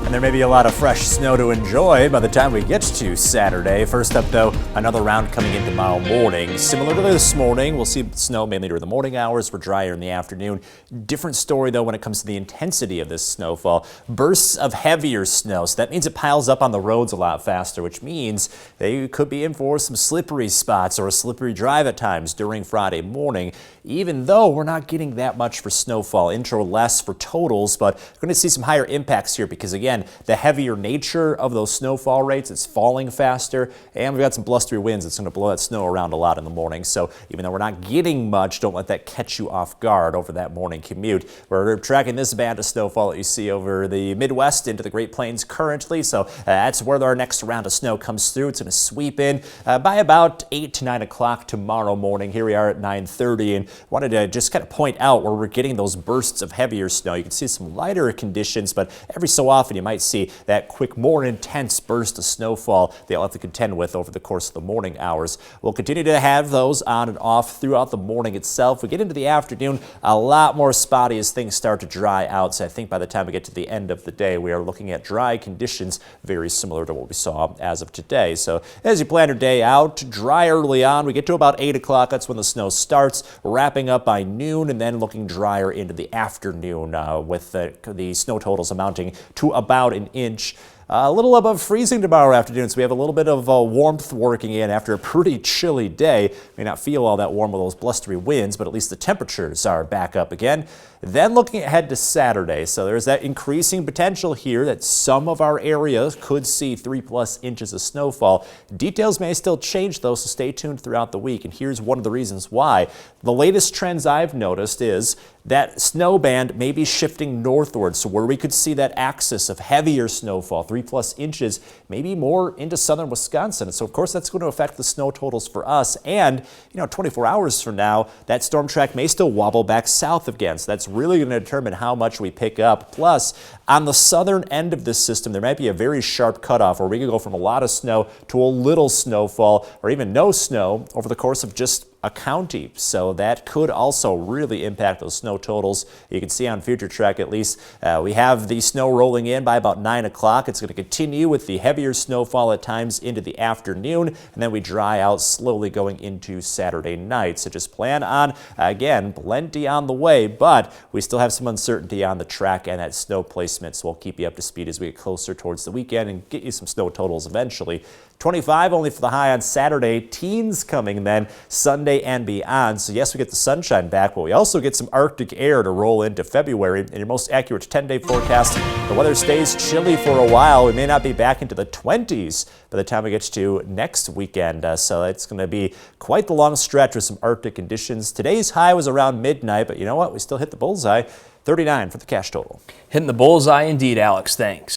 And there may be a lot of fresh snow to enjoy by the time we get to Saturday. First up, though, another round coming in tomorrow morning. Similar to this morning, we'll see snow mainly during the morning hours. We're drier in the afternoon. Different story, though, when it comes to the intensity of this snowfall. Bursts of heavier snow, so that means it piles up on the roads a lot faster, which means they could be in for some slippery spots or a slippery drive at times during Friday morning, even though we're not getting that much for snowfall. Intro less for totals, but we're going to see some higher impacts here because, again, the heavier nature of those snowfall rates, it's falling faster, and we've got some blustery winds that's going to blow that snow around a lot in the morning. So even though we're not getting much, don't let that catch you off guard over that morning commute. We're tracking this band of snowfall that you see over the Midwest into the Great Plains currently, so that's where our next round of snow comes through. It's going to sweep in by about 8 to 9 o'clock tomorrow morning. Here we are at 9:30, and wanted to just kind of point out where we're getting those bursts of heavier snow. You can see some lighter conditions, but every so often you might see that quick, more intense burst of snowfall they'll have to contend with over the course of the morning hours. We'll continue to have those on and off throughout the morning itself. We get into the afternoon, a lot more spotty as things start to dry out. So I think by the time we get to the end of the day, we are looking at dry conditions very similar to what we saw as of today. So as you plan your day out, dry early on. We get to about 8 o'clock. That's when the snow starts, wrapping up by noon, and then looking drier into the afternoon with the snow totals amounting to about an inch. A little above freezing tomorrow afternoon, so we have a little bit of warmth working in after a pretty chilly day. May not feel all that warm with those blustery winds, but at least the temperatures are back up again. Then looking ahead to Saturday, so there's that increasing potential here that some of our areas could see 3+ inches of snowfall. Details may still change though, so stay tuned throughout the week. And here's one of the reasons why. The latest trends I've noticed is that snow band may be shifting northward, so where we could see that axis of heavier snowfall, 3+ inches, maybe more into southern Wisconsin. And so of course that's going to affect the snow totals for us. And 24 hours from now, that storm track may still wobble back south again. So that's really going to determine how much we pick up. Plus, on the southern end of this system, there might be a very sharp cutoff where we could go from a lot of snow to a little snowfall or even no snow over the course of just a county. So that could also really impact those snow totals. You can see on Future Track at least we have the snow rolling in by about 9 o'clock. It's going to continue with the heavier snowfall at times into the afternoon, and then we dry out slowly going into Saturday night. So just plan on, again, plenty on the way, but we still have some uncertainty on the track and that snow placement, so we'll keep you up to speed as we get closer towards the weekend and get you some snow totals eventually. 25 only for the high on Saturday. Teens coming then Sunday and beyond. So yes, we get the sunshine back, but we also get some Arctic air to roll into February. In your most accurate 10-day forecast, the weather stays chilly for a while. We may not be back into the 20s by the time we get to next weekend. So it's going to be quite the long stretch with some Arctic conditions. Today's high was around midnight, but you know what? We still hit the bullseye. 39 for the cash total. Hitting the bullseye indeed, Alex. Thanks.